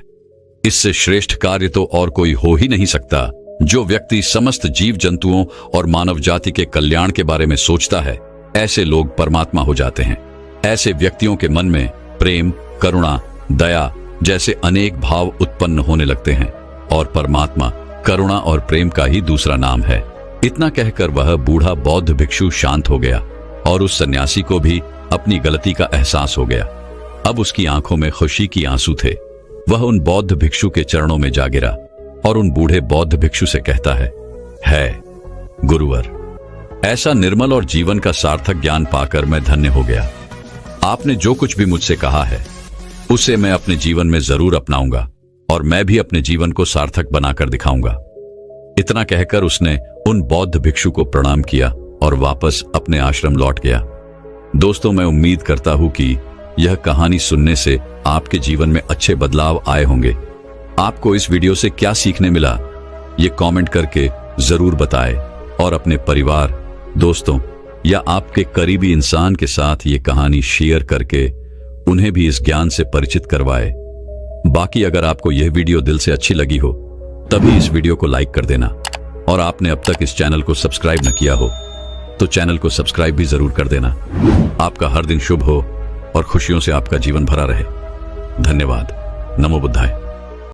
इससे श्रेष्ठ कार्य तो और कोई हो ही नहीं सकता। जो व्यक्ति समस्त जीव जंतुओं और मानव जाति के कल्याण के बारे में सोचता है, ऐसे लोग परमात्मा हो जाते हैं। ऐसे व्यक्तियों के मन में प्रेम, करुणा, दया जैसे अनेक भाव उत्पन्न होने लगते हैं, और परमात्मा करुणा और प्रेम का ही दूसरा नाम है। इतना कहकर वह बूढ़ा बौद्ध भिक्षु शांत हो गया, और उस सन्यासी को भी अपनी गलती का एहसास हो गया। अब उसकी आंखों में खुशी की आंसू थे। वह उन बौद्ध भिक्षु के चरणों में जा गिरा और उन बूढ़े बौद्ध भिक्षु से कहता है गुरुवर, ऐसा निर्मल और जीवन का सार्थक ज्ञान पाकर मैं धन्य हो गया। आपने जो कुछ भी मुझसे कहा है उसे मैं अपने जीवन में जरूर अपनाऊंगा, और मैं भी अपने जीवन को सार्थक बनाकर दिखाऊंगा। इतना कहकर उसने उन बौद्ध भिक्षु को प्रणाम किया और वापस अपने आश्रम लौट गया। दोस्तों, मैं उम्मीद करता हूं कि यह कहानी सुनने से आपके जीवन में अच्छे बदलाव आए होंगे। आपको इस वीडियो से क्या सीखने मिला, ये कमेंट करके जरूर बताएं, और अपने परिवार, दोस्तों या आपके करीबी इंसान के साथ ये कहानी शेयर करके उन्हें भी इस ज्ञान से परिचित करवाएं। बाकी अगर आपको यह वीडियो दिल से अच्छी लगी हो तभी इस वीडियो को लाइक कर देना, और आपने अब तक इस चैनल को सब्सक्राइब न किया हो तो चैनल को सब्सक्राइब भी जरूर कर देना। आपका हर दिन शुभ हो और खुशियों से आपका जीवन भरा रहे। धन्यवाद। नमो बुद्धाय।